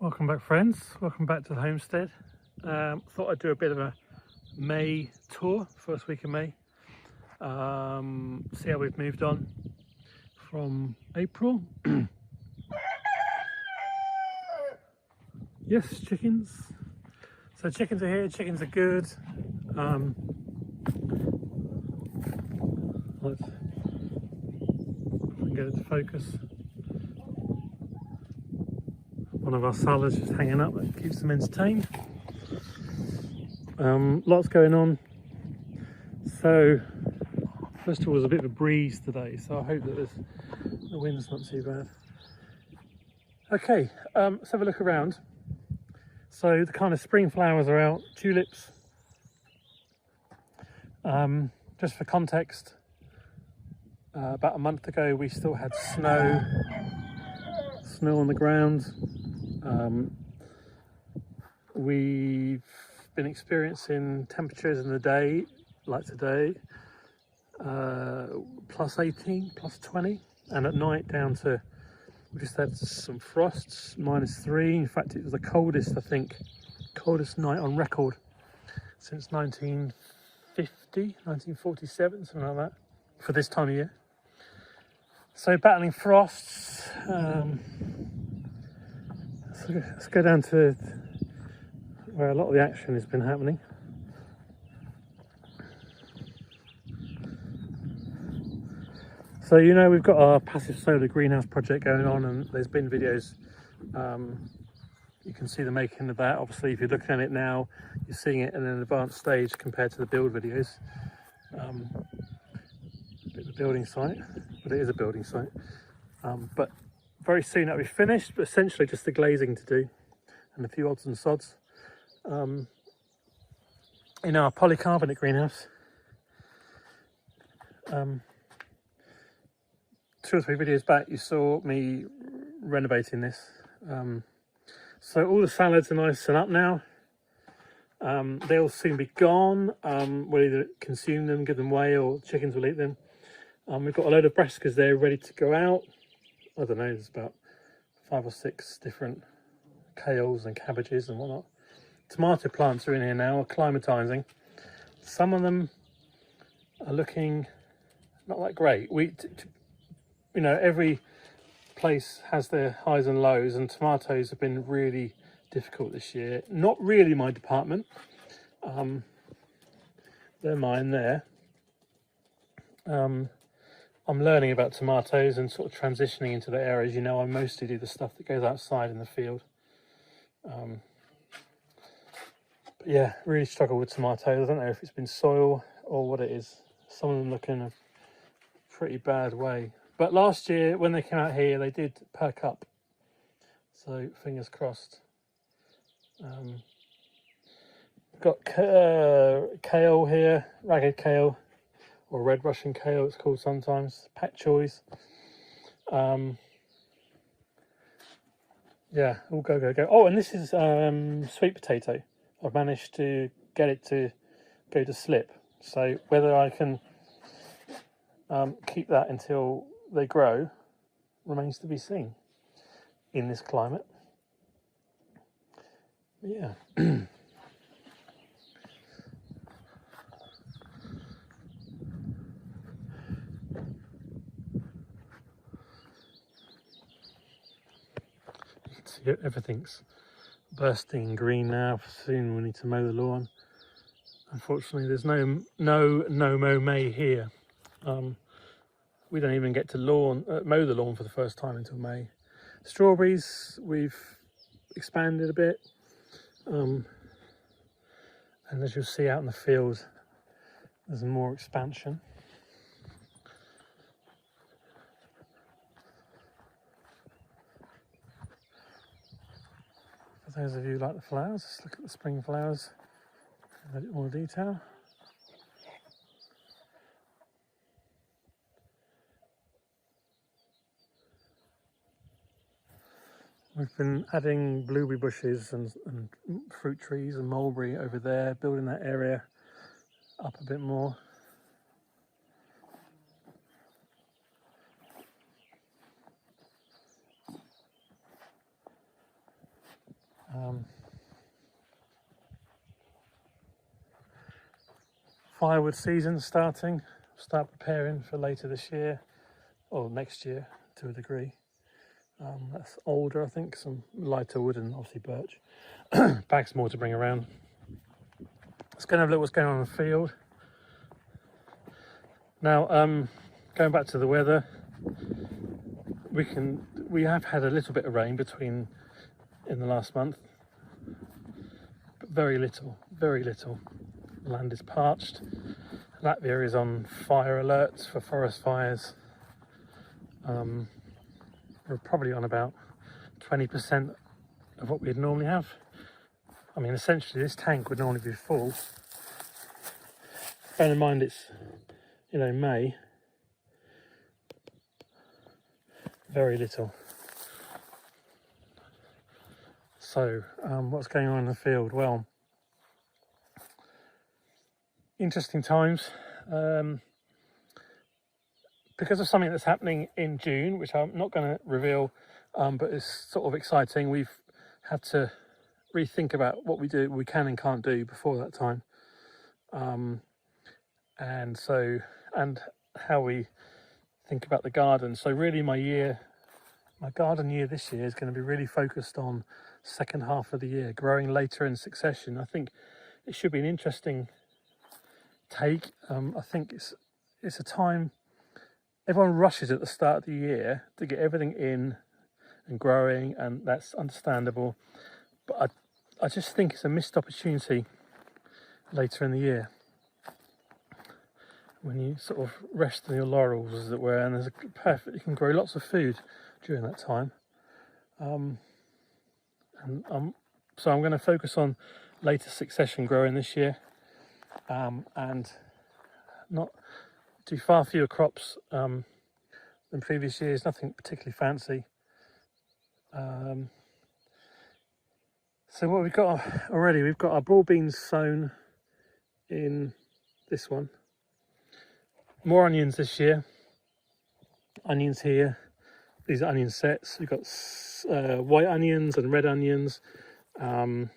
Welcome back, friends. Welcome back to the homestead. Thought I'd do a bit of a May tour, first week of May. See how we've moved on from April. Yes, chickens. So chickens are here, chickens are good. Let's get it to focus. One of our salads just hanging up, that keeps them entertained. Lots going on. So first of all, there's a bit of a breeze today, so I hope that the wind's not too bad. Okay, let's have a look around. So the kind of spring flowers are out, tulips. Just for context, about a month ago we still had snow on the ground. We've been experiencing temperatures in the day, like today, plus 18, plus 20, and at night down to, we just had some frosts, -3. In fact, it was the coldest, I think, coldest night on record since 1950, 1947, something like that, for this time of year. So battling frosts. Let's go down to where a lot of the action has been happening. So we've got our passive solar greenhouse project going on, and there's been videos. You can see the making of that. Obviously, if you're looking at it now, you're seeing it in an advanced stage compared to the build videos. A bit of a building site, but it is a building site. But very soon that'll be finished, but essentially just the glazing to do and a few odds and sods. In our polycarbonate greenhouse, 2 or 3 videos back you saw me renovating this. So all the salads are nice and up now. They'll soon be gone. We'll either consume them, give them away, or chickens will eat them. We've got a load of brassicas there ready to go out. I don't know, there's about 5 or 6 different kales and cabbages and whatnot. Tomato plants are in here now, acclimatizing. Some of them are looking not that great. Every place has their highs and lows, and tomatoes have been really difficult this year. Not really my department. They're mine there. I'm learning about tomatoes and sort of transitioning into the areas. I mostly do the stuff that goes outside in the field. But yeah, really struggle with tomatoes. I don't know if it's been soil or what it is. Some of them look in a pretty bad way. But last year, when they came out here, they did perk up. So fingers crossed. Got kale here, ragged kale, or red Russian kale it's called sometimes, pak choys. Yeah, all go. Oh, and this is sweet potato. I've managed to get it to go to slip. So whether I can keep that until they grow remains to be seen in this climate. But yeah. Everything's bursting green now. Soon we need to mow the lawn. Unfortunately, there's no mow May here. We don't even get to mow the lawn for the first time until May. Strawberries, we've expanded a bit, and as you'll see out in the field, there's more expansion. For those of you who like the flowers, let's look at the spring flowers in a bit more detail. We've been adding blueberry bushes and fruit trees and mulberry over there, building that area up a bit more. Firewood season starting. Start preparing for later this year or next year to a degree. That's older, I think, some lighter wood and obviously birch. Bags more to bring around. Let's go and have a look what's going on in the field. Now, going back to the weather, we have had a little bit of rain in the last month, but very little. The land is parched. Latvia is on fire alerts for forest fires. We're probably on about 20% of what we'd normally have. I mean, essentially this tank would normally be full. Bear in mind it's, May. Very little. So, what's going on in the field? Well, interesting times. Because of something that's happening in June, which I'm not going to reveal, but it's sort of exciting. We've had to rethink about what we can and can't do before that time, and how we think about the garden. So really, my garden year this year is going to be really focused on second half of the year, growing later in succession. I think it should be an interesting take. I think it's a time. Everyone rushes at the start of the year to get everything in and growing, and that's understandable. But I just think it's a missed opportunity later in the year when you sort of rest on your laurels, as it were, and you can grow lots of food during that time. So I'm going to focus on later succession growing this year, and not do far fewer crops than previous years, nothing particularly fancy. So what we've got already, we've got our broad beans sown in this one. More onions this year. Onions here. These are onion sets. We've got white onions and red onions. We've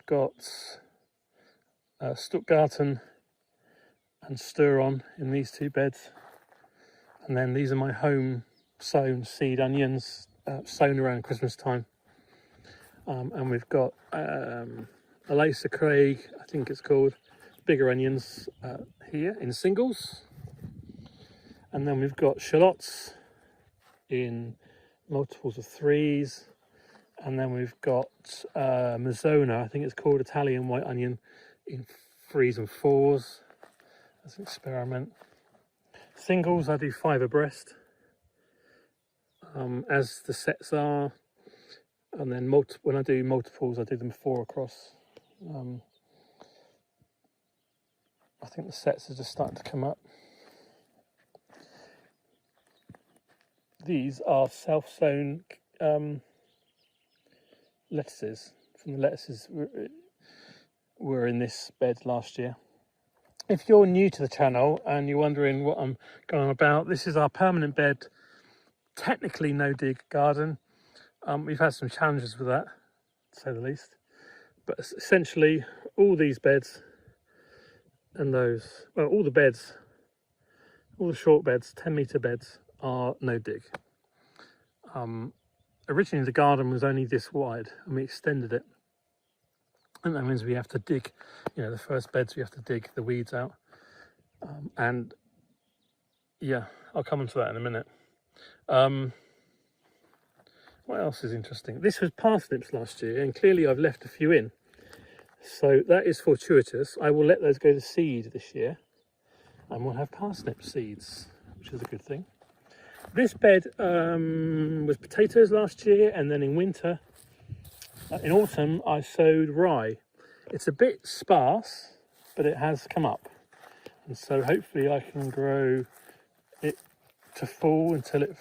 got Stuttgarten and Stir-on in these two beds, and then these are my home sown seed onions, sown around Christmas time. And we've got Alyssa Craig, I think it's called, bigger onions here in singles, and then we've got shallots in multiples of 3s, and then we've got Mazzona, I think it's called, Italian white onion, in 3s and 4s. As an experiment. Singles I do 5 abreast, as the sets are, and then when I do multiples I do them 4 across. I think the sets are just starting to come up. These are self-sown lettuces. From the lettuces were in this bed last year. If you're new to the channel and you're wondering what I'm going on about, this is our permanent bed, technically no dig garden. We've had some challenges with that, to say the least. But essentially, all these beds and those, well, all the short beds, 10-metre beds, are no dig. Originally, the garden was only this wide, and we extended it. And that means we have to dig, the first beds we have to dig the weeds out. And yeah, I'll come on to that in a minute. What else is interesting? This was parsnips last year, and clearly I've left a few in. So that is fortuitous. I will let those go to seed this year, and we'll have parsnip seeds, which is a good thing. This bed was potatoes last year, and then in winter, in autumn, I sowed rye. It's a bit sparse, but it has come up. And so hopefully I can grow it to full until it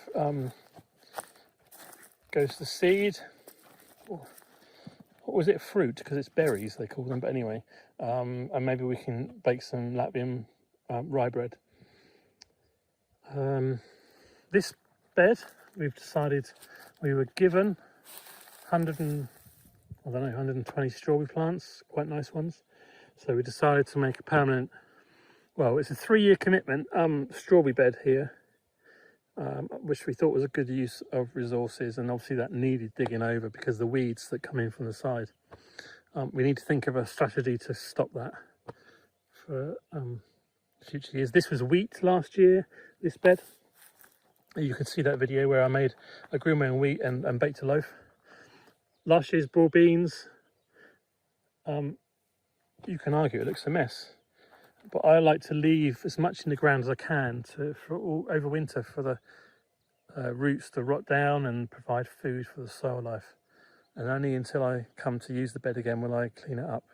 goes to seed. What was it? Fruit, because it's berries, they call them. But anyway, and maybe we can bake some Latvian rye bread. This bed, we've decided we were given 120 strawberry plants, quite nice ones. So we decided to make a permanent, well, it's a 3-year commitment, strawberry bed here, which we thought was a good use of resources, and obviously that needed digging over because of the weeds that come in from the side. We need to think of a strategy to stop that for future years. This was wheat last year, this bed. You can see that video where I grew my own wheat and baked a loaf. Last year's broad beans, you can argue it looks a mess, but I like to leave as much in the ground as I can over winter for the roots to rot down and provide food for the soil life. And only until I come to use the bed again will I clean it up.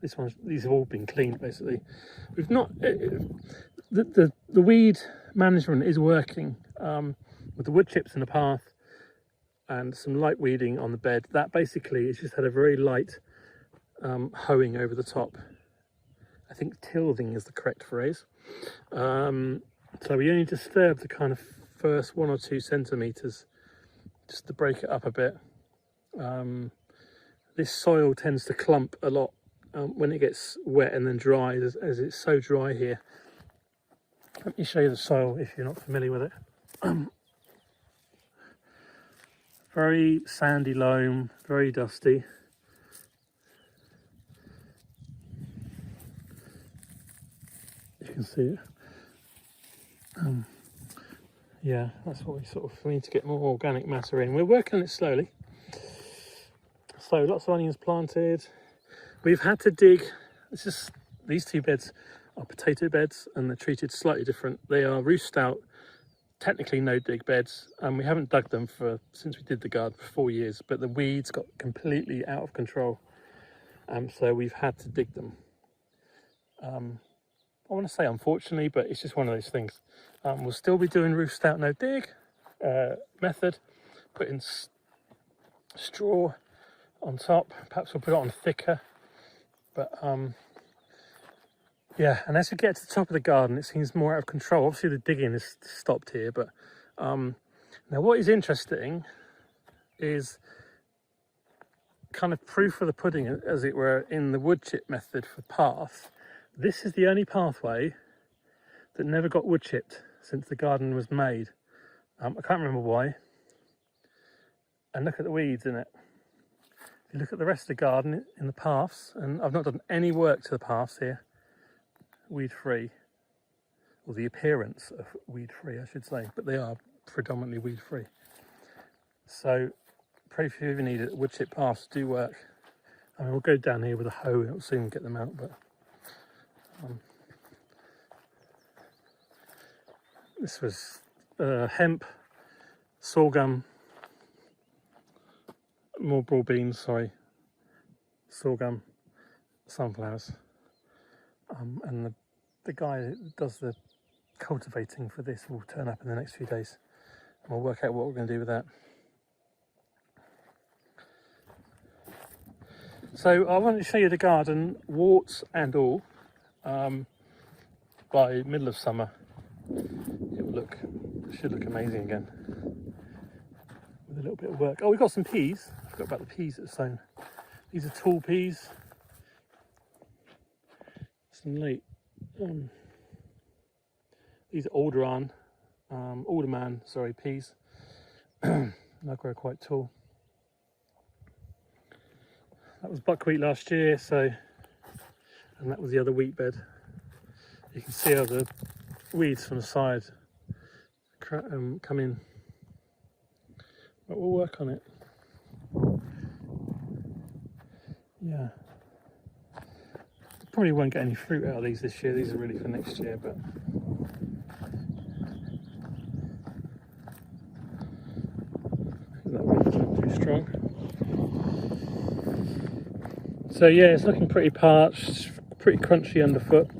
These have all been cleaned basically. We've not the weed management is working with the wood chips in the path and some light weeding on the bed. That basically it's just had a very light hoeing over the top. I think tilthing is the correct phrase. So we only disturb the kind of first 1 or 2 centimeters just to break it up a bit. This soil tends to clump a lot when it gets wet and then dry, as it's so dry here. Let me show you the soil if you're not familiar with it. Very sandy loam, very dusty. You can see it. Yeah, that's what we need to get more organic matter in. We're working on it slowly. So lots of onions planted. We've had to dig. These 2 beds are potato beds and they're treated slightly different. They are roost stout, technically no dig beds, and we haven't dug them since we did the garden for 4 years, but the weeds got completely out of control. So we've had to dig them. I want to say unfortunately, but it's just one of those things. We'll still be doing roost stout no dig method, putting straw on top. Perhaps we'll put it on thicker, but yeah. And as we get to the top of the garden, it seems more out of control. Obviously the digging is stopped here, but now what is interesting is kind of proof of the pudding, as it were, in the wood chip method for path. This is the only pathway that never got wood chipped since the garden was made. I can't remember why. And look at the weeds in it. If you look at the rest of the garden in the paths, and I've not done any work to the paths here, weed free, or the appearance of weed free I should say, but they are predominantly weed free. So pray if you ever need it, wood chip paths do work. I mean, we'll go down here with a hoe and it'll soon get them out, but this was hemp, sorghum, more broad beans, sorry, sorghum, sunflowers, and the guy that does the cultivating for this will turn up in the next few days and we'll work out what we're going to do with that. So I want to show you the garden, warts and all. By middle of summer it should look amazing again with a little bit of work. Oh, we've got some peas. I forgot about the peas that are sown. These are tall peas, some late these are alderman peas. They grow quite tall. That was buckwheat last year, and that was the other wheat bed. You can see how the weeds from the side come in, but we'll work on it. Yeah, probably won't get any fruit out of these this year. These are really for next year, but that wind's not too strong. So yeah, it's looking pretty parched, pretty crunchy underfoot.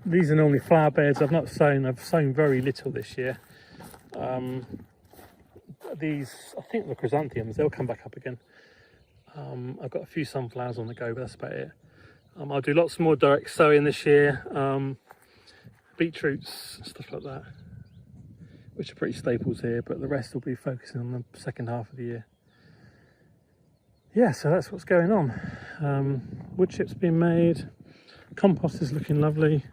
These are normally flower beds. I've sown very little this year. These, I think the chrysanthemums, they'll come back up again. I've got a few sunflowers on the go, but that's about it. I'll do lots more direct sowing this year. Beetroots, stuff like that. which are pretty staples here, but the rest will be focusing on the second half of the year. Yeah, so that's what's going on. Wood chips being made, compost is looking lovely,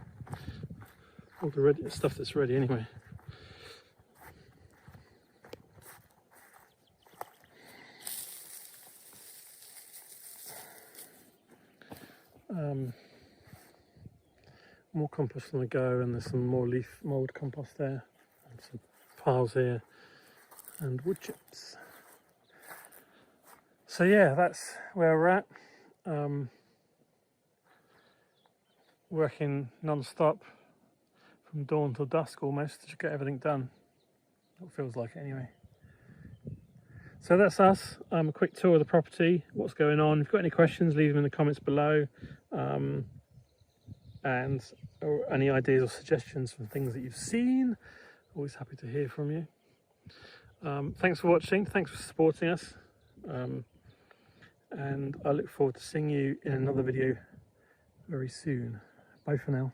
all the stuff that's ready anyway. More compost on the go, and there's some more leaf mould compost there, and some piles here, and wood chips. So yeah, that's where we're at. Working non-stop from dawn till dusk almost to get everything done. It feels like it anyway. So that's us. A quick tour of the property, what's going on. If you've got any questions, leave them in the comments below. And any ideas or suggestions from things that you've seen. Always happy to hear from you. Thanks for watching. Thanks for supporting us. And I look forward to seeing you in another video very soon. Bye for now.